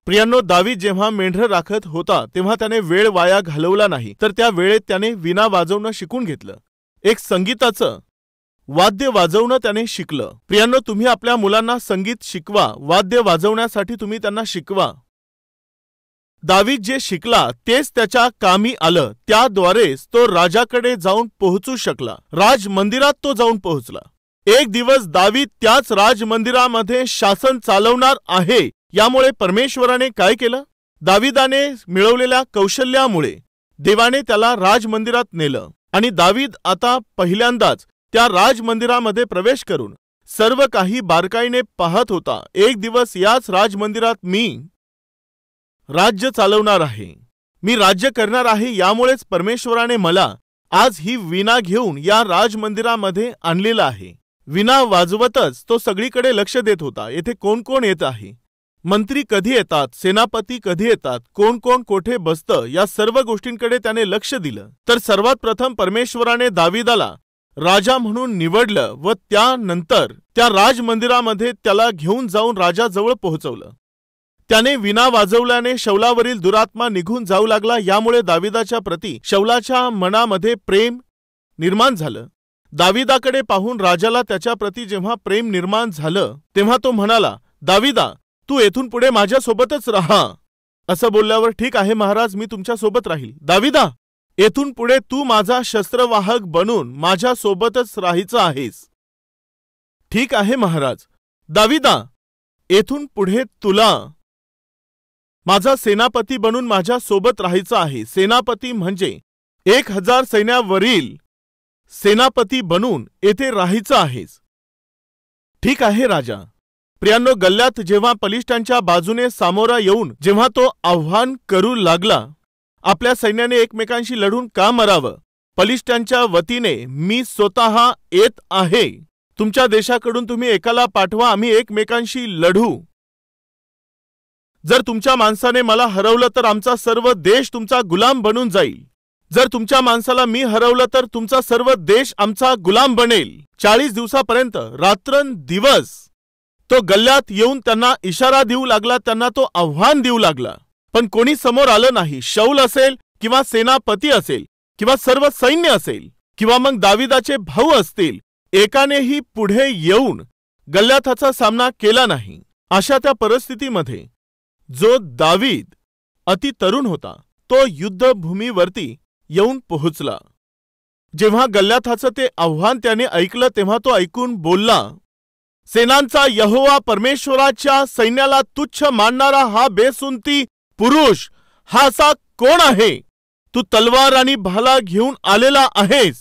प्रियांनो, दावीद जेव्हा मेंढरं राखत होता तेव्हा त्याने वेळ वाया घालवला नाही, तर त्या वेळेत त्याने वीणा वाजवणं शिकून घेतलं. एक संगीताचं वाद्य वाजवणं त्याने शिकलं. प्रियांनो, तुम्ही आपल्या मुलांना संगीत शिकवा, वाद्य वाजवण्यासाठी तुम्ही त्यांना शिकवा. दावीद जे शिकला तेच त्याच्या कामी आलं. त्याद्वारेच तो राजाकडे जाऊन पोहोचू शकला. राजमंदिरात तो जाऊन पोहोचला. एक दिवस दावीद त्याच राजमंदिरामध्ये शासन चालवणार आहे. यामुळे परमेश्वराने काय केलं? दाविदाने मिळवलेल्या कौशल्यामुळे देवाने त्याला राजमंदिरात नेलं आणि दावीद आता पहिल्यांदाच त्या राजमंदिरामध्ये प्रवेश करून सर्व काही बारकाईने पाहत होता. एक दिवस याच राजमंदिरात मी राज्य चालवणार आहे, मी राज्य करणार आहे. यामुळेच परमेश्वराने मला आज ही वीणा घेऊन या राजमंदिरामध्ये आणलेलं आहे. वीणा वाजवतच तो सगळीकडे लक्ष देत होता. येथे कोण कोण येत आहे, मंत्री कधी येतात, सेनापती कधी येतात, कोण कोण कोठे बसतं, या सर्व गोष्टींकडे त्याने लक्ष दिलं. तर सर्वात प्रथम परमेश्वराने दाविदाला राजा म्हणून निवडलं व त्यानंतर त्या राजमंदिरामध्ये त्याला घेऊन जाऊन राजाजवळ पोहोचवलं. त्याने वीणा वाजवल्याने शौलावरील दुरात्मा निघून जाऊ लागला. यामुळे दाविदाच्या प्रती शौलाच्या मनामध्ये प्रेम निर्माण झालं. दाविदाकडे पाहून राजाला त्याच्या प्रती जेव्हा प्रेम निर्माण झालं तेव्हा तो म्हणाला, दाविदा, तू येथून पुढे माझ्यासोबतच राहा. असं बोलल्यावर, ठीक आहे महाराज, मी तुमच्या सोबत राहील. दाविदा, येथून पुढे तू माझा शस्त्रवाहक बनून माझ्यासोबतच राहायचं आहेस. ठीक आहे महाराज. दाविदा, येथून पुढे तुला माझा सेनापती बनून माझ्या सोबत राहायचं आहे. सेनापती म्हणजे 1000 सैन्यावरील सेनापती बनून येथे राहायचं आहेस. ठीक आहे राजा. प्रियांनो, गल्ल्यात जेव्हा पलिष्ठांच्या बाजूने सामोरा येऊन जेव्हा तो आव्हान करू लागला, आपल्या सैन्याने एकमेकांशी लढून का मरावं? पलिष्ठांच्या वतीने मी स्वतः येत आहे. तुमच्या देशाकडून तुम्ही एकाला पाठवा, आम्ही एकमेकांशी लढू. जर तुमच्या माणसाने मला हरवलं तर आमचा सर्व देश तुमचा गुलाम बनून जाईल. जर तुमच्या माणसाला मी हरवलं तर तुमचा सर्व देश आमचा गुलाम बनेल. 40 दिवसापर्यंत रात्रंदिवस तो गल्ल्यात येऊन त्यांना इशारा देऊ लागला, त्यांना तो आव्हान देऊ लागला. पण कोणी समोर आलं नाही. शौल असेल किंवा सेनापती असेल किंवा सर्व सैन्य असेल किंवा मग दाविदाचे भाऊ असतील, एकानेही पुढे येऊन गल्ल्याथाचा सामना केला नाही. अशा त्या परिस्थितीमध्ये जो दावीद अति तरुण होता तो युद्धभूमीवरती येऊन पोहोचला. जेव्हा गल्ल्याथाचं ते आव्हान त्याने ऐकलं तेव्हा तो ऐकून बोलला, सेनांचा यहोवा परमेश्वराच्या सैन्याला तुच्छ मानणारा हा बेसुंती पुरुष हा असा कोण आहे? तू तलवार आणि भाला घेऊन आलेला आहेस,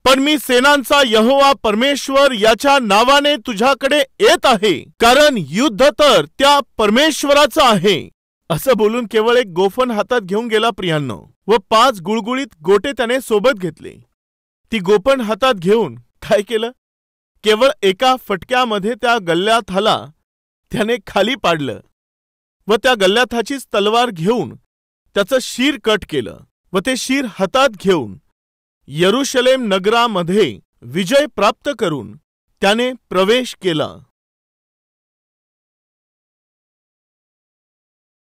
पण मी सेनांचा यहोवा परमेश्वर याच्या नावाने तुझ्याकडे येत आहे, कारण युद्ध तर त्या परमेश्वराचं आहे. असं बोलून केवळ एक गोफण हातात घेऊन गेला प्रियांनो, व 5 गुळगुळीत गोटे त्याने सोबत घेतले. ती गोफण हातात घेऊन काय केलं? केवळ एका फटक्यामध्ये त्या गल्ल्याथाला त्याने खाली पाडलं व त्या गल्ल्याथाचीच तलवार घेऊन त्याचं शीर कट केलं व ते शीर हातात घेऊन यरुशलेम नगरामध्ये विजय प्राप्त करून त्याने प्रवेश केला.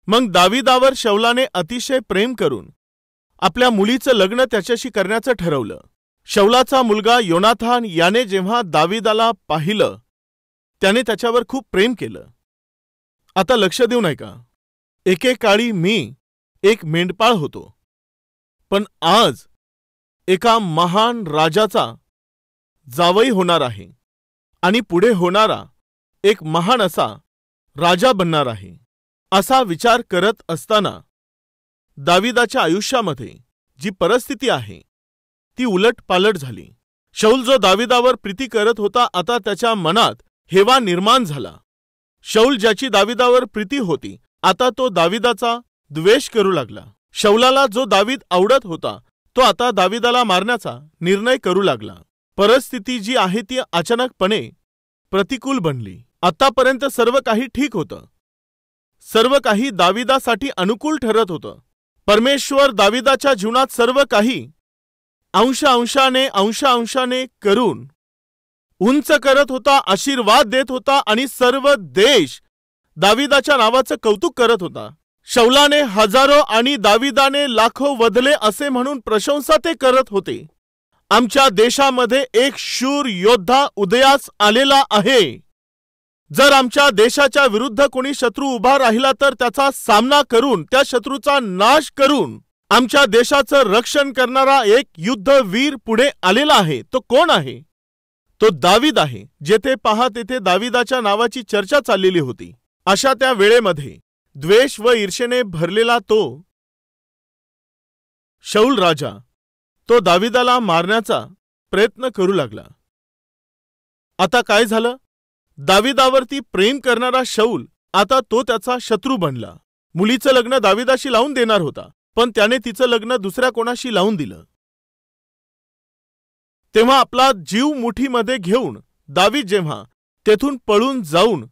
मग दाविदावर शौलाने अतिशय प्रेम करून आपल्या मुलीचं लग्न त्याच्याशी करण्याचं ठरवलं. शौलाचा मुलगा योनाथान याने जेव्हा दाविदाला पाहिलं त्याने त्याच्यावर खूप प्रेम केलं. आता लक्ष देऊ नये का? एकेकाळी मी एक मेंढपाळ होतो, पण आज एका महान राजाचा जावई होणार आहे आणि पुढे होणारा एक महान असा राजा बनणार आहे. असा विचार करत असताना दाविदाच्या आयुष्यामध्ये जी परिस्थिती आहे ती उलटपालट झाली. शौल जो दाविदावर प्रीती करत होता, आता त्याच्या मनात हेवा निर्माण झाला. शौल ज्याची दाविदावर प्रीती होती, आता तो दाविदाचा द्वेष करू लागला. शौलाला जो दावीद आवडत होता तो आता दाविदाला मारण्याचा निर्णय करू लागला. परिस्थिती जी आहे ती अचानकपणे प्रतिकूल बनली. आतापर्यंत सर्व काही ठीक होतं, सर्व काही दाविदासाठी अनुकूल ठरत होतं. परमेश्वर दाविदाच्या जीवनात सर्व काही अंशाने करून उंच करत होता, आशीर्वाद देत होता आणि सर्व देश दाविदाच्या नावाचं कौतुक करत होता. शौलाने हजारो आणि दाविदाने लाखो वधले असे म्हणून प्रशंसा ते करत होते. आमच्या देशामध्ये एक शूर योद्धा उदयास आलेला आहे. जर आमच्या देशाच्या विरुद्ध कोणी शत्रू उभा राहिला तर त्याचा सामना करून त्या शत्रूचा नाश करून आमच्या देशाचं रक्षण करणारा एक युद्धवीर पुढे आलेला आहे. तो कोण आहे? तो दावीद आहे. जेथे पहा तेथे दाविदाच्या नावाची चर्चा चाललेली होती. अशा त्या वेळेमध्ये द्वेष व ईर्षेने भरलेला तो शौल राजा तो दाविदाला मारण्याचा प्रयत्न करू लागला. आता काय झालं? दाविदावरती प्रेम करणारा शौल आता तो त्याचा शत्रू बनला. मुलीचं लग्न दाविदाशी लावून देणार होता, पण त्याने तिचं लग्न दुसऱ्या कोणाशी लावून दिलं. तेव्हा आपला जीव मुठीमध्ये घेऊन दावीद जेव्हा तेथून पळून जाऊन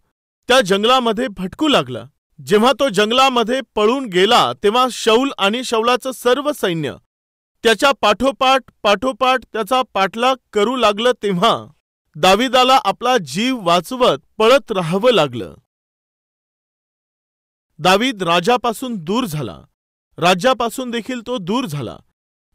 त्या जंगलामध्ये भटकू लागला. जेव्हा तो जंगलामध्ये पळून गेला तेव्हा शौल आणि शौलाचं सर्व सैन्य त्याच्या पाठोपाठ त्याचा पाठलाग करू लागलं. तेव्हा दाविदाला आपला जीव वाचवत पळत राहावं लागलं. दावीद राजापासून दूर झाला. राज्यापासून देखील तो दूर झाला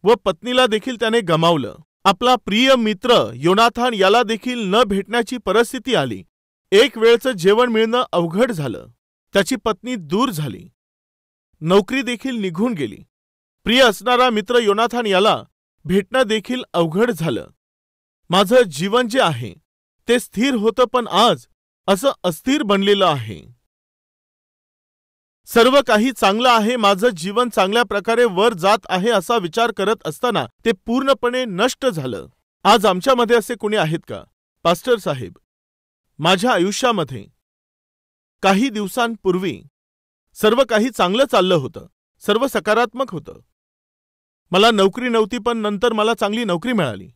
व पत्नीला देखील त्याने गमावलं. आपला प्रिय मित्र योनाथान याला देखील न भेटण्याची परिस्थिती आली. एक वेळचं जेवण मिळणं अवघड झालं. त्याची पत्नी दूर झाली. नोकरी देखील निघून गेली. प्रिय असणारा मित्र योनाथान याला भेटणं देखील अवघड झालं. माझं जीवन जे आहे ते स्थिर होतं, पण आज असं अस्थिर बनलेलं आहे. सर्व काही चांगलं आहे, माझं जीवन चांगल्या प्रकारे वर जात आहे असा विचार करत असताना ते पूर्णपणे नष्ट झालं. आज आमच्यामध्ये असे कोणी आहेत का? पास्टर साहेब, माझ्या आयुष्यामध्ये काही दिवसांपूर्वी सर्व काही चांगलं चाललं होतं. सर्व सकारात्मक होतं. मला नोकरी नव्हती, पण नंतर मला चांगली नोकरी मिळाली.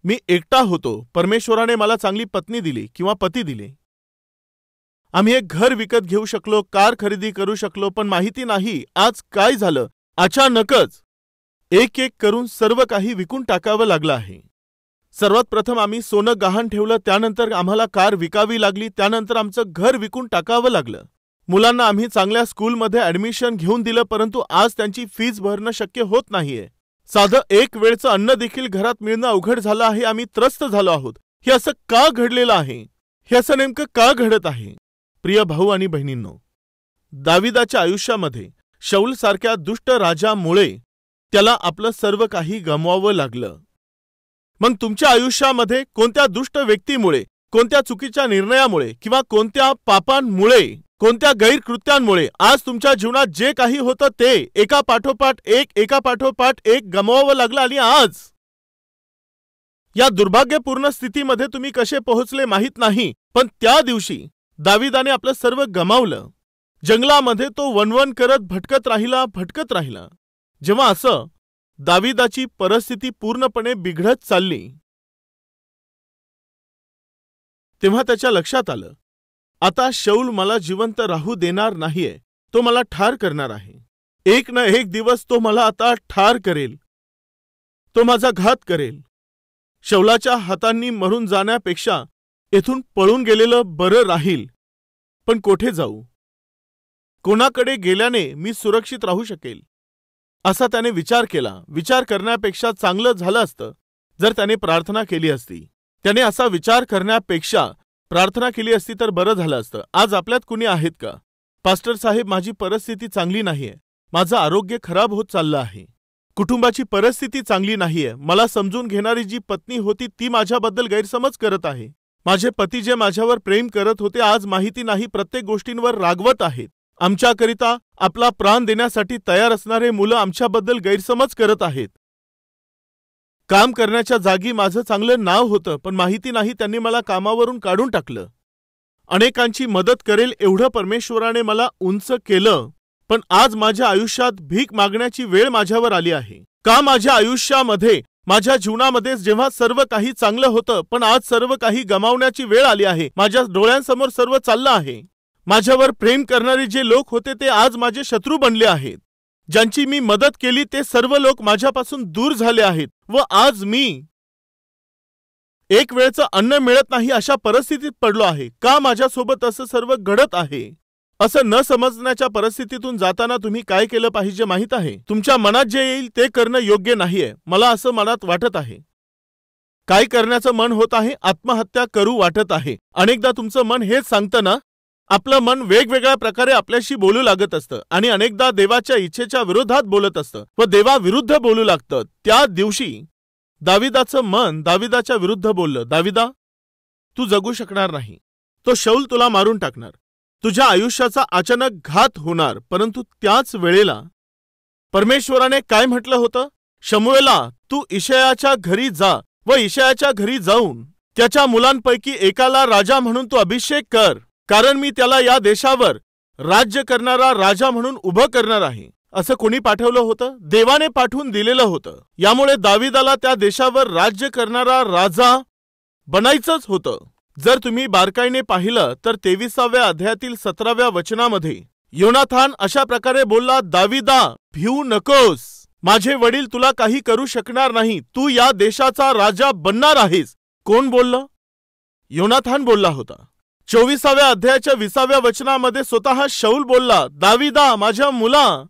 मी एकटा होतो. परमेश्वराने मला चांगली पत्नी दिली किंवा पती दिले. आम्ही एक घर विकत घेऊ शकलो, कार खरेदी करू शकलो, पण माहिती नाही आज काय झालं. अचानकच एक एक करून सर्व काही विकून टाकावं लागलं आहे. सर्वात प्रथम आम्ही सोनं गहाण ठेवलं, त्यानंतर आम्हाला कार विकावी लागली, त्यानंतर आमचं घर विकून टाकावं लागलं. मुलांना आम्ही चांगल्या स्कूलमध्ये ॲडमिशन घेऊन दिलं, परंतु आज त्यांची फीस भरणं शक्य होत नाहीये. साधं एक वेळचं अन्न देखील घरात मिळणं अवघड झालं आहे. आम्ही त्रस्त झालो आहोत. हे असं का घडलेलं आहे? हे असं नेमकं का घडत आहे? प्रिय भाऊ आणि बहिणींनो, दाविदाच्या आयुष्यामध्ये शौल सारख्या दुष्ट राजामुळे त्याला आपलं सर्व काही गमवावं लागलं. मग तुमच्या आयुष्यामध्ये कोणत्या दुष्ट व्यक्तीमुळे, कोणत्या चुकीच्या निर्णयामुळे किंवा कोणत्या पापांमुळे, कोणत्या गैरकृत्यांमुळे आज तुमच्या जीवनात जे काही होतं ते एकापाठोपाठ एक गमवावं लागलं आणि आज या दुर्भाग्यपूर्ण स्थितीमध्ये तुम्ही कसे पोहोचले माहीत नाही, पण त्या दिवशी दाविदाने आपलं सर्व गमावलं. जंगलामध्ये तो वनवन करत भटकत राहिला. जेव्हा असं दाविदाची परिस्थिती पूर्णपणे बिघडत चालली, तेव्हा त्याच्या लक्षात आलं, आता शौल मला जिवंत राहू देणार नाहीये. तो मला ठार करणार आहे. एक ना एक दिवस तो मला आता ठार करेल. तो माझा घात करेल. शौलाच्या हातांनी मरून जाण्यापेक्षा येथून पळून गेलेलं बरं राहील. पण कोठे जाऊ? कोणाकडे गेल्याने मी सुरक्षित राहू शकेल? असा त्याने विचार केला. विचार करण्यापेक्षा चांगलं झालं असतं जर त्याने प्रार्थना केली असती. त्याने असा विचार करण्यापेक्षा प्रार्थना केली असती तर बरं झालं असतं. आज आपल्यात कुणी आहेत का? पास्टर साहेब, माझी परिस्थिती चांगली नाहीये. माझं आरोग्य खराब होत चाललं आहे. कुटुंबाची परिस्थिती चांगली नाहीये. मला समजून घेणारी जी पत्नी होती ती माझ्याबद्दल गैरसमज करत आहे. माझे पती जे माझ्यावर प्रेम करत होते आज माहिती नाही प्रत्येक गोष्टींवर रागवत आहेत. आमच्याकरिता आपला प्राण देण्यासाठी तयार असणारे मुलं आमच्याबद्दल गैरसमज करत आहेत. काम करण्याच्या जागी माझं चांगलं नाव होतं, पण माहिती नाही त्यांनी मला कामावरून काढून टाकलं. अनेकांची मदत करेल एवढं परमेश्वराने मला उंच केलं, पण आज माझ्या आयुष्यात भीक मागण्याची वेळ माझ्यावर आली आहे. का माझ्या आयुष्यामध्ये, माझ्या जीवनामध्ये जेव्हा सर्व काही चांगलं होतं, पण आज सर्व काही गमावण्याची वेळ आली आहे. माझ्या डोळ्यांसमोर सर्व चाललं आहे. माझ्यावर प्रेम करणारे जे लोक होते ते आज माझे शत्रू बनले आहेत. ज्यांची मी मदत केली ते सर्व लोक माझ्यापासून दूर झाले आहेत व आज मी एक वेळचं अन्न मिळत नाही अशा परिस्थितीत पडलो आहे. का माझ्यासोबत असं सर्व घडत आहे? असं न समजण्याच्या परिस्थितीतून जाताना तुम्ही काय केलं पाहिजे माहीत आहे? तुमच्या मनात जे येईल ते करणं योग्य नाहीये, मला असं मनात वाटत आहे. काय करण्याचं मन होत आहे? आत्महत्या करू वाटत आहे. अनेकदा तुमचं मन हेच सांगतं ना. आपलं मन वेगवेगळ्या प्रकारे आपल्याशी बोलू लागत असतं आणि अनेकदा देवाच्या इच्छेच्या विरोधात बोलत असतं व देवाविरुद्ध बोलू लागतं. त्या दिवशी दाविदाचं मन दाविदाच्या विरुद्ध बोललं, दाविदा, तू जगू शकणार नाही. तो शौल तुला मारून टाकणार. तुझ्या आयुष्याचा अचानक घात होणार. परंतु त्याच वेळेला परमेश्वराने काय म्हटलं होतं? शमूएला, तू इशायाच्या घरी जा व इशायाच्या घरी जाऊन त्याच्या मुलांपैकी एकाला राजा म्हणून तू अभिषेक कर, कारण मी त्याला या देशावर राज्य करणारा राजा म्हणून उभं करणार आहे. असं कोणी पाठवलं होतं? देवाने पाठवून दिलेलं होतं. यामुळे दाविदाला त्या देशावर राज्य करणारा राजा बनायचंच होतं. जर तुम्ही बारकाईने पाहिलं तर 23व्या अध्यायातील 17व्या वचनामध्ये योनाथान अशा प्रकारे बोलला, दाविदा, भिवू नकोस. माझे वडील तुला काही करू शकणार नाही. तू या देशाचा राजा बनणार आहेस. कोण बोललं? योनाथान बोलला होता. 24व्या अध्यायाच्या 20व्या वचनामध्ये स्वतः शौल बोलला, दाविदा, माझ्या मुला,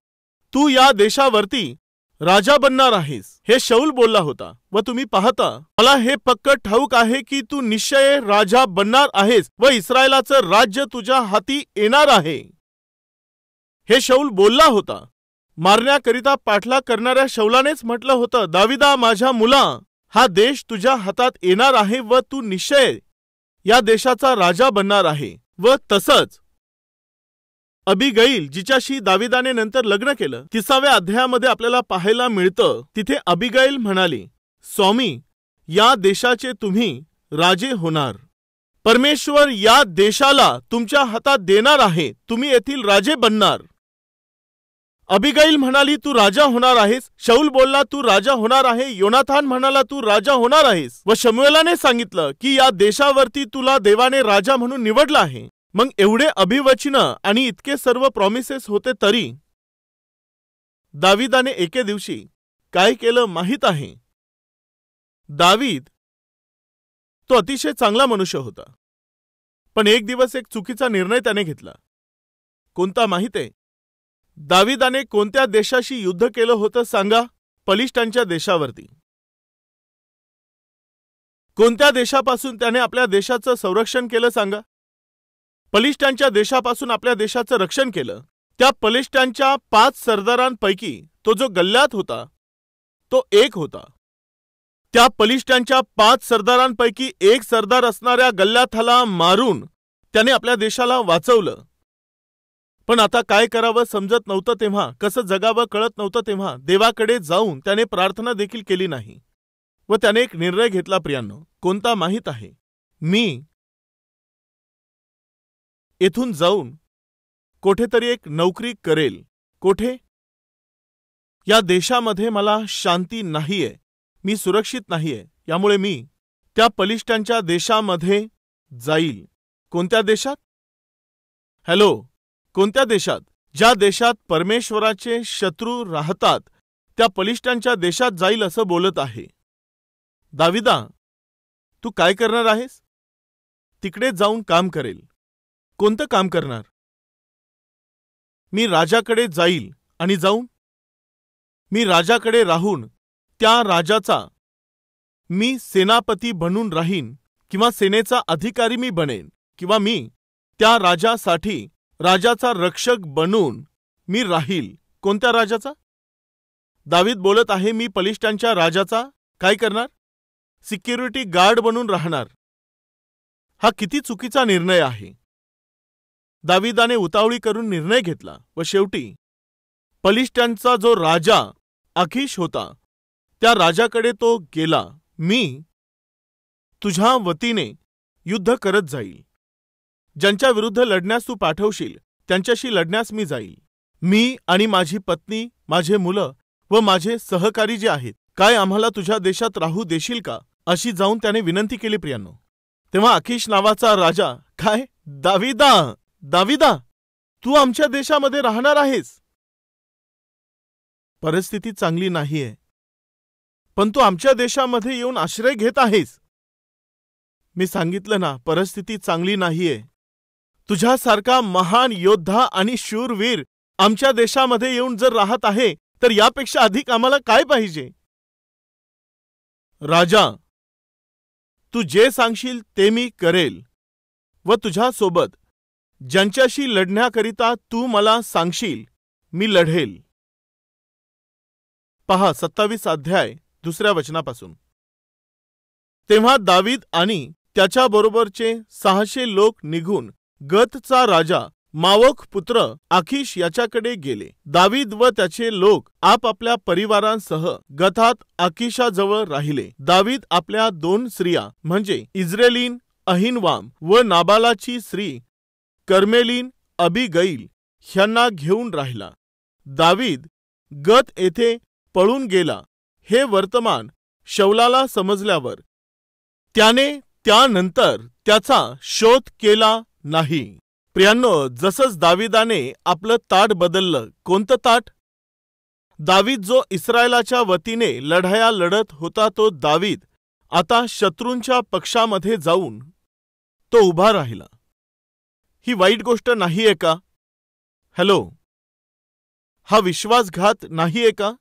तू या देशावरती राजा बनणार आहेस. हे शौल बोलला होता. व तुम्ही पाहता, मला हे पक्क ठाऊक आहे की तू निश्चय राजा बनणार आहेस व इस्रायलाचं राज्य तुझ्या हाती येणार आहे. हे शौल बोलला होता. मारण्याकरिता पाठलाग करणाऱ्या शौलानेच म्हटलं होतं, दाविदा, माझ्या मुला, हा देश तुझ्या हातात येणार आहे व तू निश्चय या देशाचा राजा बनणार आहे. व तसंच अबिगैल, जिच्याशी दाविदाने नंतर लग्न केलं, 30व्या अध्यायामध्ये आपल्याला पाहायला मिळतं. तिथे अबिगैल म्हणाली, स्वामी, या देशाचे तुम्ही राजे होणार. परमेश्वर या देशाला तुमच्या हातात देणार आहे. तुम्ही येथील राजे बनणार. अबिगैल म्हणाली, तू राजा होणार आहेस. शौल बोलला, तू राजा होणार आहे. योनाथान म्हणाला, तू राजा होणार आहेस. व शमूएलाने सांगितलं की या देशावरती तुला देवाने राजा म्हणून निवडलं आहे. मग एवढे अभिवचनं आणि इतके सर्व प्रॉमिसेस होते तरी दाविदाने एके दिवशी काय केलं माहीत आहे? दावीद तो अतिशय चांगला मनुष्य होता, पण एक दिवस एक चुकीचा निर्णय त्याने घेतला. कोणता माहीत आहे? दाविदाने कोणत्या देशाशी युद्ध केलं होतं सांगा? पलिष्ठांच्या देशावरती. कोणत्या देशापासून त्याने आपल्या देशाचं संरक्षण केलं सांगा? पलिष्ठांच्या देशापासून आपल्या देशाचं रक्षण केलं. त्या पलिष्ठांच्या 5 सरदारांपैकी तो जो गल्ल्यात होता तो एक होता. त्या पलिष्ठांच्या 5 सरदारांपैकी एक सरदार असणाऱ्या गल्ल्याथाला मारून त्याने आपल्या देशाला वाचवलं. पण आता काय करावं समजत नव्हतं तेव्हा, कसं जगावं कळत नव्हतं तेव्हा देवाकडे जाऊन त्याने प्रार्थना देखील केली नाही व त्याने एक निर्णय घेतला. प्रियांनो, कोणता माहीत आहे? मी येथून जाऊन कोठेतरी एक नोकरी करेल. कोठे? या देशामध्ये मला शांती नाहीये, मी सुरक्षित नाहीये. यामुळे मी त्या पलिष्ठांच्या देशामध्ये जाईल. कोणत्या देशात? हॅलो, कोणत्या देशात? ज्या देशात परमेश्वराचे शत्रू राहतात त्या पलिष्ठांच्या देशात जाईल असं बोलत आहे. दाविदा, तू काय करणार आहेस? तिकडे जाऊन काम करेल. कोणतं काम करणार? मी राजाकडे जाईल आणि जाऊन मी राजाकडे राहून त्या राजाचा मी सेनापती बनून राहीन, किंवा सेनेचा अधिकारी मी बनेन, किंवा मी त्या राजासाठी राजाचा रक्षक बनून मी राहील. कोणत्या राजाचा? दावीद बोलत आहे, मी पलिष्ठांच्या राजाचा काय करणार? सिक्युरिटी गार्ड बनून राहणार. हा किती चुकीचा निर्णय आहे. दाविदाने उतावळी करून निर्णय घेतला व शेवटी पलिष्ठांचा जो राजा अखिश होता त्या राजाकडे तो गेला. मी तुझ्या वतीने युद्ध करत जाईल. ज्यांच्या विरुद्ध लढण्यास तू पाठवशील त्यांच्याशी लढण्यास मी जाईल. मी आणि माझी पत्नी, माझे मुलं व माझे सहकारी जे आहेत, काय आम्हाला तुझ्या देशात राहू देशील का? अशी जाऊन त्याने विनंती केली. प्रियांनो, तेव्हा अखिश नावाचा राजा, काय दाविदा, दाविदा, तू आमच्या देशामध्ये राहणार आहेस. परिस्थिती चांगली नाहीये, पण तू आमच्या देशामध्ये येऊन आश्रय घेत आहेस. मी सांगितलं ना, परिस्थिती चांगली नाहीये. तुझ्यासारखा महान योद्धा आणि शूरवीर आमच्या देशामध्ये येऊन जर राहत आहे तर यापेक्षा अधिक आम्हाला काय पाहिजे? राजा, तू जे सांगशील ते मी करेल व तुझ्यासोबत ज्यांच्याशी लढण्याकरिता तू मला सांगशील मी लढेल. पहा 27 अध्याय 2 वचनापासून. तेव्हा दावीद आणि त्याच्याबरोबरचे 600 लोक निघून गतचा राजा मावोक पुत्र आखीश याच्याकडे गेले. दावीद व त्याचे लोक आपापल्या परिवारांसह गथात आखीशाजवळ राहिले. दावीद आपल्या 2 स्त्रिया म्हणजे इज्रेलीन अहिनवाम व नाबालाची स्त्री कर्मेलीन अबिगैल ह्यांना घेऊन राहिला. दावीद गत येथे पळून गेला हे वर्तमान शौलाला समजल्यावर त्याने त्यानंतर त्याचा शोध केला नाही. प्रियांनो, जसंच दाविदाने आपलं ताट बदललं. कोणतं ताट? दावीद जो इस्रायलाच्या वतीने लढाया लढत होता तो दावीद आता शत्रूंच्या पक्षामध्ये जाऊन तो उभा राहिला. ही वाईट गोष्ट नाहीये का? हॅलो, हा विश्वासघात नाहीये का?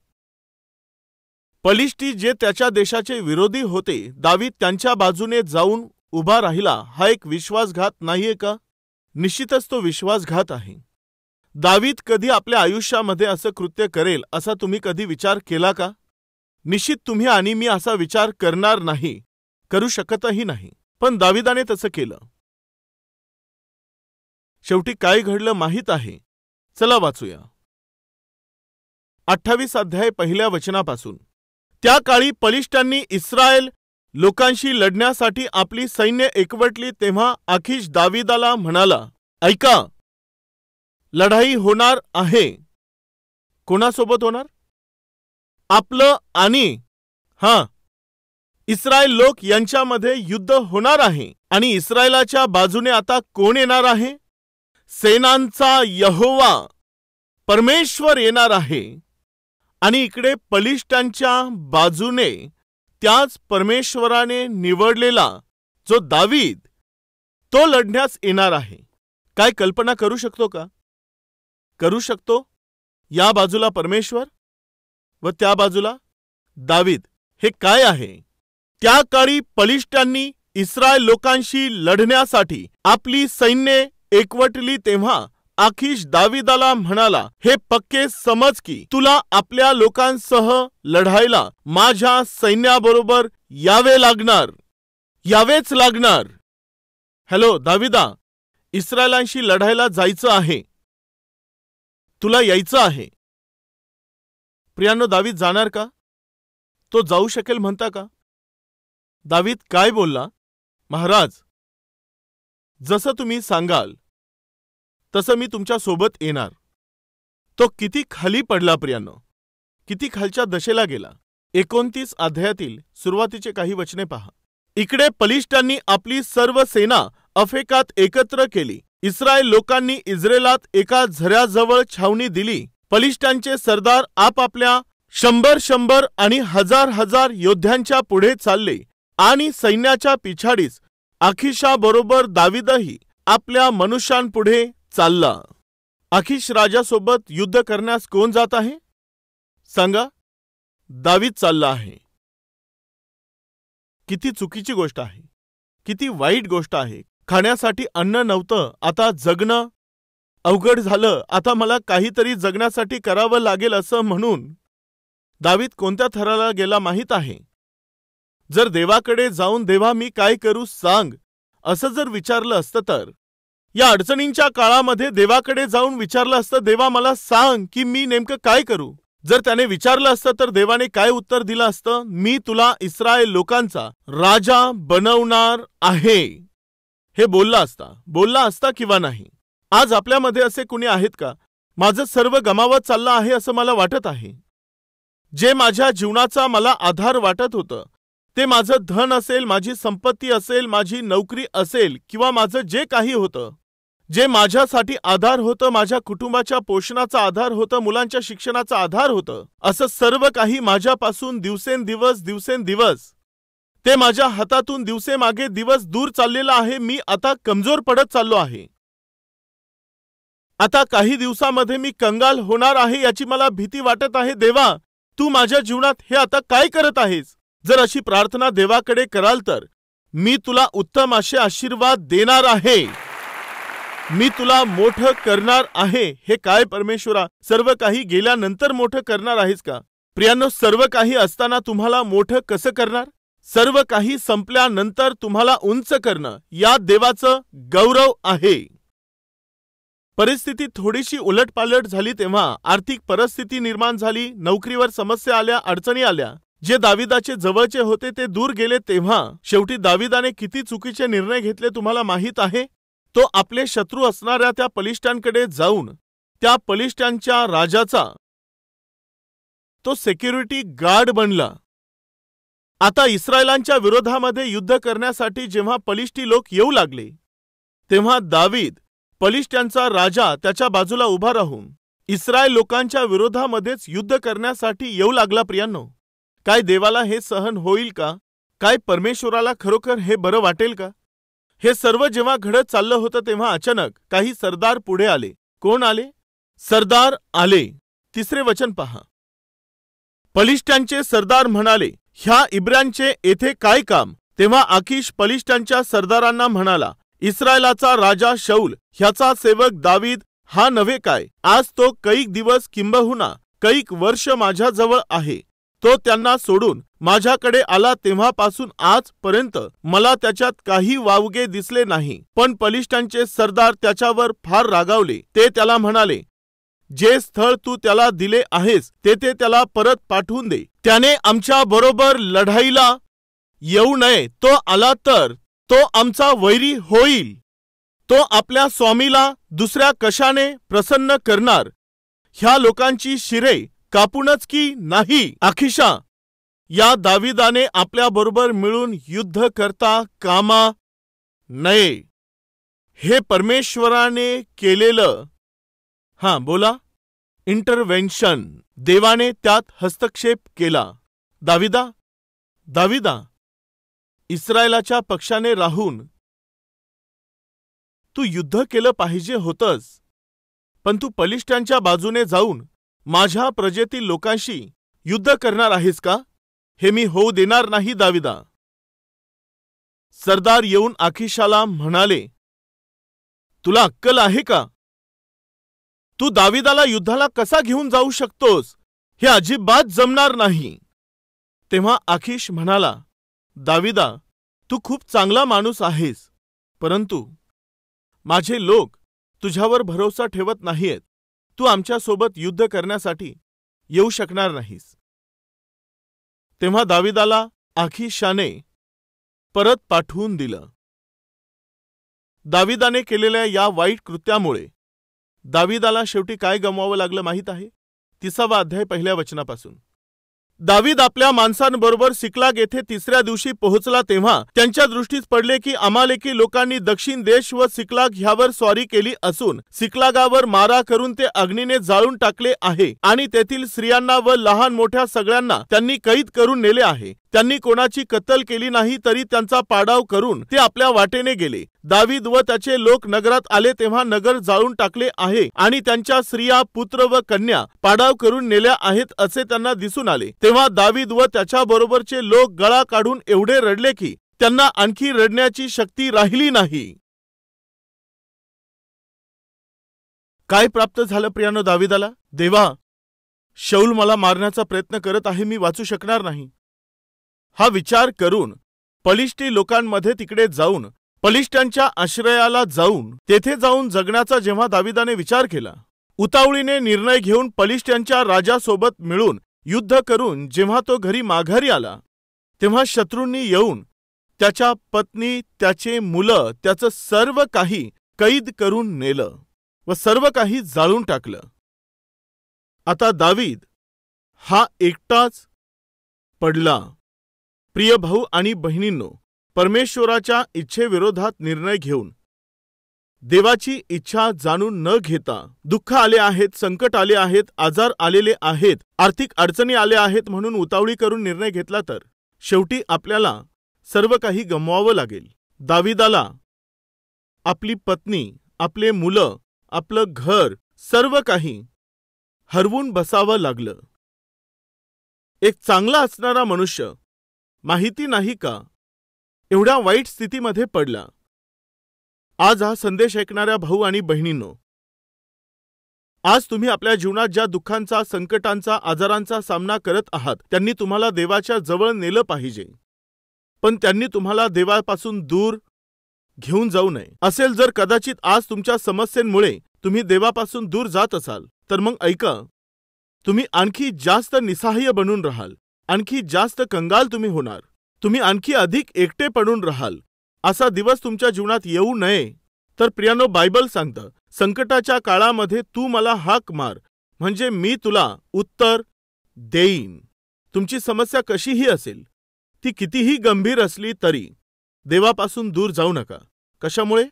पलिष्टी जे त्याच्या देशाचे विरोधी होते, दावीद त्यांच्या बाजूने जाऊन उभा राहिला. हा एक विश्वासघात नाहीये का? निश्चितच तो विश्वासघात आहे. दावीद कधी आपल्या आयुष्यामध्ये असं कृत्य करेल असा तुम्ही कधी विचार केला का? निश्चित तुम्ही आणि मी असा विचार करणार नाही, करू शकतही नाही. पण दाविदाने तसं केलं. शेवटी काय घडलं माहीत आहे. चला वाचूया. 28 अध्याय 1 वचनापासून. त्या काळी पलिष्टांनी इस्रायल लोकांशी लढण्यासाठी आपली सैन्य एकवटली. तेव्हा आखीश दाविदाला म्हणाला, ऐका, लढाई होणार आहे. कोणासोबत होणार? आपलं आणि इस्रायल लोक यांच्यामध्ये युद्ध होणार आहे. आणि इस्रायलाच्या बाजूने आता कोण येणार आहे? सेनांचा यहोवा परमेश्वर येणार आहे. आणि इकडे पलिष्टांच्या बाजूने त्याच परमेश्वराने निवडलेला जो दावीद तो लढण्यास येणार आहे. काय कल्पना करू शकतो का? करू शकतो? या बाजूला परमेश्वर व त्या बाजूला दावीद. हे काय आहे? त्या काळी पलिष्टांनी इस्रायल लोकांशी लढण्यासाठी आपली सैन्य एकवटली. तेव्हा आखीश दाविदाला म्हणाला, हे पक्के समज की तुला आपल्या लोकांसह लढायला माझ्या सैन्याबरोबर यावेच लागणार. हॅलो दाविदा, इस्रायलांशी लढायला जायचं आहे, तुला यायचं आहे. प्रियांनो, दावीद जाणार का? तो जाऊ शकेल म्हणता का? दावीद काय बोलला? महाराज, जसं तुम्ही सांगाल तसं मी तुमच्या सोबत येणार. तो किती खाली पडला प्रियांनो, किती खालच्या दशेला गेला. 29 अध्यायातील सुरुवातीचे काही वचने पहा. इकडे पलिष्टांनी आपली सर्व सेना अफेकात एकत्र केली. इस्रायल लोकांनी इस्रेलात एका झऱ्याजवळ छावणी दिली. पलिष्टांचे सरदार आपापल्या 100 आणि 1000 योद्ध्यांच्या पुढे चालले आणि सैन्याच्या पिछाडीस आखीशाबरोबर दावीदही आपल्या मनुष्यांपुढे चालला. आखीश राजासोबत युद्ध करण्यास कोण जात आहे? सांगा. दावीद चालला आहे. किती चुकीची गोष्ट आहे, किती वाईट गोष्ट आहे. खाण्यासाठी अन्न नव्हतं, आता जगणं अवघड झालं. आता मला काहीतरी जगण्यासाठी करावं लागेल असं म्हणून दावीद कोणत्या थराला गेला माहीत आहे? जर देवाकडे जाऊन देवा मी काय करू सांग असं जर विचारलं असतं तर, या अडचणींच्या काळामध्ये देवाकडे जाऊन विचारलं असतं, देवा मला सांग की मी नेमकं काय करू. जर त्याने विचारलं असतं तर देवाने काय उत्तर दिलं असतं? मी तुला इस्रायल लोकांचा राजा बनवणार आहे. हे बोलला असता किंवा नाही? आज आपल्यामध्ये असे कुणी आहेत का? माझं सर्व गमावत चाललं आहे असं मला वाटत आहे. जे माझ्या जीवनाचा मला आधार वाटत होतं, ते माझं धन असेल, माझी संपत्ती असेल, माझी नोकरी असेल किंवा माझं जे काही होतं, जे माझ्यासाठी आधार होतं, माझ्या कुटुंबाच्या पोषणाचा आधार होतं, मुलांच्या शिक्षणाचा आधार होतं, असं सर्व काही माझ्यापासून दिवसेंदिवस ते माझ्या हातातून दिवसेमागे दिवस दूर चाललेलं आहे. मी आता कमजोर पडत चाललो आहे. आता काही दिवसामध्ये मी कंगाल होणार आहे याची मला भीती वाटत आहे. देवा, तू माझ्या जीवनात हे आता काय करत आहेस? जर अशी प्रार्थना देवाकडे कराल तर मी तुला उत्तम असे आशीर्वाद देणार आहे. मी तुला मोठं करणार आहे. हे काय परमेश्वरा, सर्व काही गेल्यानंतर मोठं करणार आहेस का? प्रियांनो, सर्व काही असताना तुम्हाला मोठं कसं करणार? सर्व काही संपल्यानंतर तुम्हाला उंच करणं या देवाचं गौरव आहे. परिस्थिती थोडीशी उलटपालट झाली तेव्हा आर्थिक परिस्थिती निर्माण झाली, नोकरीवर समस्या आल्या, अडचणी आल्या. जे दाविदाचे जवळचे होते ते दूर गेले तेव्हा शेवटी दाविदाने किती चुकीचे निर्णय घेतले तुम्हाला माहीत आहे? तो आपले शत्रू असणाऱ्या त्या पलिष्ठांकडे जाऊन त्या पलिष्ठांच्या राजाचा तो सिक्युरिटी गार्ड बनला. आता इस्रायलांच्या विरोधामध्ये युद्ध करण्यासाठी जेव्हा पलिष्ठी लोक येऊ लागले तेव्हा दावीद पलिष्ठांचा राजा त्याच्या बाजूला उभा राहून इस्रायल लोकांच्या विरोधामध्येच युद्ध करण्यासाठी येऊ लागला. प्रियांनो, काय देवाला हे सहन होईल का? काय परमेश्वराला खरोखर हे बरं वाटेल का? हे सर्व जेव्हा घडत चाललं होतं तेव्हा अचानक काही सरदार पुढे आले. कोण आले? सरदार आले. 3 वचन पहा. पलिष्ठांचे सरदार म्हणाले, ह्या इब्रांचे येथे काय काम? तेव्हा आकीश पलिष्ठांच्या सरदारांना म्हणाला, इस्रायलाचा राजा शौल ह्याचा सेवक दावीद हा नव्हे काय? आज तो कैक दिवस किंबहुना कैक वर्ष माझ्याजवळ आहे. तो त्यांना सोडून माझ्याकडे आला तेव्हापासून आजपर्यंत मला त्याच्यात काही वावगे दिसले नाही. पण पलिष्ठांचे सरदार त्याच्यावर फार रागावले. ते त्याला म्हणाले, जे स्थळ तू त्याला दिले आहेस तेथे त्याला परत पाठवून दे. त्याने आमच्या बरोबर लढाईला येऊ नये. तो आला तर तो आमचा वैरी होईल. तो आपल्या स्वामीला दुसऱ्या कशाने प्रसन्न करणार? ह्या लोकांची शिरे कापूनच की नाही? आखिशा, या दाविदाने आपल्या बरोबर मिळून युद्ध करता कामा नये. हे परमेश्वराने केलेलं बोला इंटरव्हेन्शन, देवाने त्यात हस्तक्षेप केला. दाविदा, इस्रायलाच्या पक्षाने राहून तू युद्ध केलं पाहिजे होतंस, पण तू पलिष्ठांच्या बाजूने जाऊन माझ्या प्रजेतील लोकांशी युद्ध करणार आहेस का? हे मी होऊ देणार नाही. दाविदा, सरदार येऊन आखिशाला म्हणाले, तुला अक्कल आहे का? तू दाविदाला युद्धाला कसा घेऊन जाऊ शकतोस? हे अजिबात जमणार नाही. तेव्हा आखिश म्हणाला, दाविदा, तू खूप चांगला माणूस आहेस, परंतु माझे लोक तुझ्यावर भरोसा ठेवत नाहीयेत. तू आमच्यासोबत युद्ध करण्यासाठी येऊ शकणार नाहीस. तेव्हा दाविदाला आखिशाने परत पाठवून दिलं. दाविदाने केलेल्या या वाईट कृत्यामुळे दाविदाला शेवटी काय गमवावं लागलं माहीत आहे? 30वा अध्याय 1ल्या वचनापासून. दावीद आपल्या माणसांबरोबर सिकलाग येथे 3ऱ्या दिवशी पोहोचला तेव्हा त्यांच्या दृष्टीस पडले की अमालेकी लोकांनी दक्षिण देश व सिकलाग ह्यावर स्वारी केली असून सिकलागावर मारा करून ते अग्नीने जाळून टाकले आहे आणि तेथील स्त्रियांना व लहान मोठ्या सगळ्यांना त्यांनी कैद करून नेले आहे. त्यांनी कोणाची कत्तल केली नाही तरी त्यांचा पाडाव करून ते आपल्या वाटेने गेले. दावीद व त्याचे लोक नगरात आले तेव्हा नगर जाळून टाकले आहे आणि त्यांच्या स्त्रिया, पुत्र व कन्या पाडाव करून नेल्या आहेत असे त्यांना दिसून आले. तेव्हा दावीद व त्याच्या बरोबरचे लोक गळा काढून एवढे रडले की त्यांना आणखी रडण्याची शक्ती राहिली नाही. काय प्राप्त झालं प्रियानो दाविदाला? देवा, शौल मला मारण्याचा प्रयत्न करत आहे, मी वाचू शकणार नाही. हा विचार करून पलिष्ठी लोकांमध्ये तिकडे जाऊन पलिष्ठांच्या आश्रयाला जाऊन तेथे जाऊन जगण्याचा जेव्हा दाविदाने विचार केला, उतावळीने निर्णय घेऊन पलिष्ठांच्या राजासोबत मिळून युद्ध करून जेव्हा तो घरी माघारी आला तेव्हा शत्रूंनी येऊन त्याच्या पत्नी, त्याचे मुलं, त्याचं सर्व काही कैद करून नेलं व सर्व काही जाळून टाकलं. आता दावीद हा एकटाच पडला. प्रिय भाऊ आणि बहिणींनो, परमेश्वराच्या इच्छेविरोधात निर्णय घेऊन देवाची इच्छा जाणून न घेता दुःख आले आहेत, संकट आले आहेत, आजार आलेले आहेत, आर्थिक अडचणी आल्या आहेत म्हणून उतावळी करून निर्णय घेतला तर शेवटी आपल्याला सर्व काही गमवावं लागेल. दाविदाला आपली पत्नी, आपले मुलं आपलं घर, सर्व काही हरवून बसावं लागलं. एक चांगला असणारा मनुष्य माहिती नाही का एवढ्या वाईट स्थितीमध्ये पडला. आज हा संदेश ऐकणाऱ्या भाऊ आणि बहिणींनो, आज तुम्ही आपल्या जीवनात ज्या दुःखांचा, संकटांचा, आजारांचा सामना करत आहात, त्यांनी तुम्हाला देवाच्या जवळ नेलं पाहिजे. पण त्यांनी तुम्हाला देवापासून दूर घेऊन जाऊ नये. असेल जर कदाचित आज तुमच्या समस्येमुळे तुम्ही देवापासून दूर जात असाल, तर मग ऐका, तुम्ही आणखी जास्त निस्सहाय्य बनून राहाल, आणखी जास्त कंगाल तुम्ही होणार, तुम्ही आणखी अधिक एकटे पडून राहाल. असा दिवस तुमच्या जीवनात येऊ नये. तर प्रियानो, बायबल सांगतं, संकटाच्या काळामध्ये तू मला हाक मार, म्हणजे मी तुला उत्तर देईन. तुमची समस्या कशीही असेल, ती कितीही गंभीर असली तरी देवापासून दूर जाऊ नका. कशामुळे?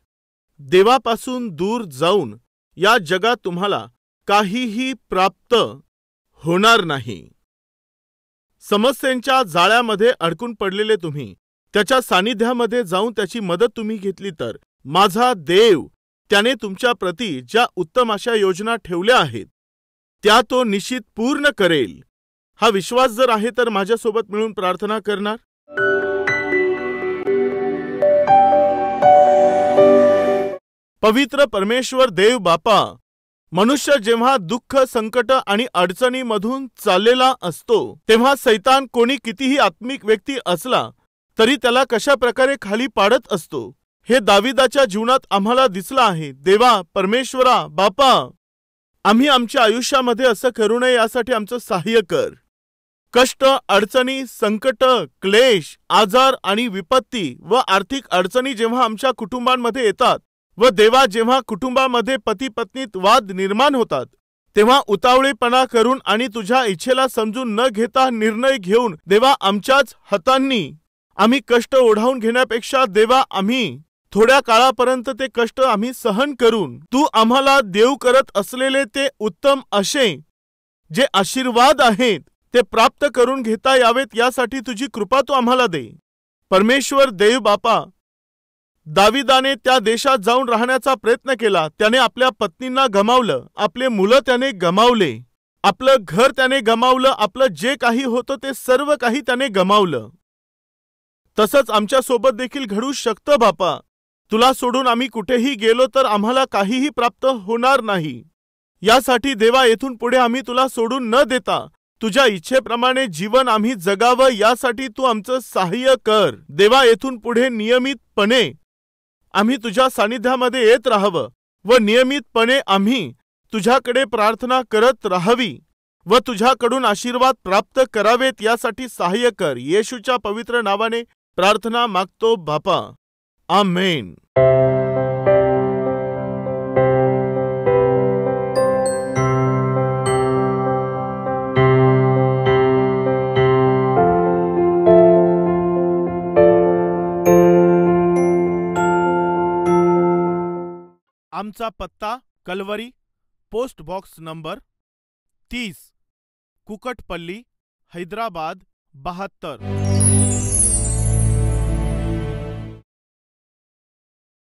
देवापासून दूर जाऊन या जगात तुम्हाला काहीही प्राप्त होणार नाही. समस्यांच्या जाळ्यामध्ये अडकून पडलेले तुम्ही त्याच्या सानिध्यामध्ये जाऊन त्याची मदत तुम्ही घेतली तर माझा देव, त्याने तुमच्या प्रती ज्या उत्तम अशा योजना ठेवल्या आहेत त्या तो निश्चित पूर्ण करेल. हा विश्वास जर आहे तर माझ्यासोबत मिळून प्रार्थना करणार. पवित्र परमेश्वर देव बापा, मनुष्य जेव्हा दुःख, संकट आणि अडचणीमधून चाललेला असतो तेव्हा सैतान कोणी कितीही आत्मिक व्यक्ती असला तरी त्याला कशा प्रकारे खाली पाडत असतो हे दाविदाच्या जीवनात आम्हाला दिसलं आहे. देवा परमेश्वरा बापा, आम्ही आमच्या आयुष्यामध्ये असं करू नये यासाठी आमचं सहाय्य कर. कष्ट, अडचणी, संकट, क्लेश, आजार आणि विपत्ती व आर्थिक अडचणी जेव्हा आमच्या कुटुंबांमध्ये येतात व देवा जेव्हा कुटुंबामध्ये पती पत्नीत वाद निर्माण होतात तेव्हा उतावळेपणा करून आणि तुझ्या इच्छेला समजून न घेता निर्णय घेऊन देवा आमच्याच हातांनी आम्ही कष्ट ओढावून घेण्यापेक्षा देवा आम्ही थोड्या काळापर्यंत ते कष्ट आम्ही सहन करून तू आम्हाला देऊ करत असलेले ते उत्तम असे जे आशीर्वाद आहेत ते प्राप्त करून घेता यावेत यासाठी तुझी कृपा तू आम्हाला दे. परमेश्वर देव बापा, दाविदाने त्या देशात जाऊन राहण्याचा प्रयत्न केला. त्याने आपल्या पत्नींना गमावलं, आपले मुलं त्याने गमावले, आपलं घर त्याने गमावलं, आपलं जे काही होतं ते सर्व काही त्याने गमावलं. तसंच आमच्या सोबत देखील घडू शकतं बापा. तुला सोडून आम्ही कुठेही गेलो तर आम्हाला काहीही प्राप्त होणार नाही. यासाठी देवा येथून पुढे आम्ही तुला सोडून न देता तुझ्या इच्छेप्रमाणे जीवन आम्ही जगावं यासाठी तू आमचं सहाय्य कर. देवा येथून पुढे नियमितपणे आम्ही तुझ्या सानिध्यामध्ये येत राहावं व नियमितपणे आम्ही तुझ्याकडे प्रार्थना करत राहावी व तुझ्याकडून आशीर्वाद प्राप्त करावेत यासाठी सहाय्य कर. येशूच्या पवित्र नावाने प्रार्थना मागतो बापा. आमेन. आमचा पत्ता Calvary, post box number 30, Kukatpally, Hyderabad 72.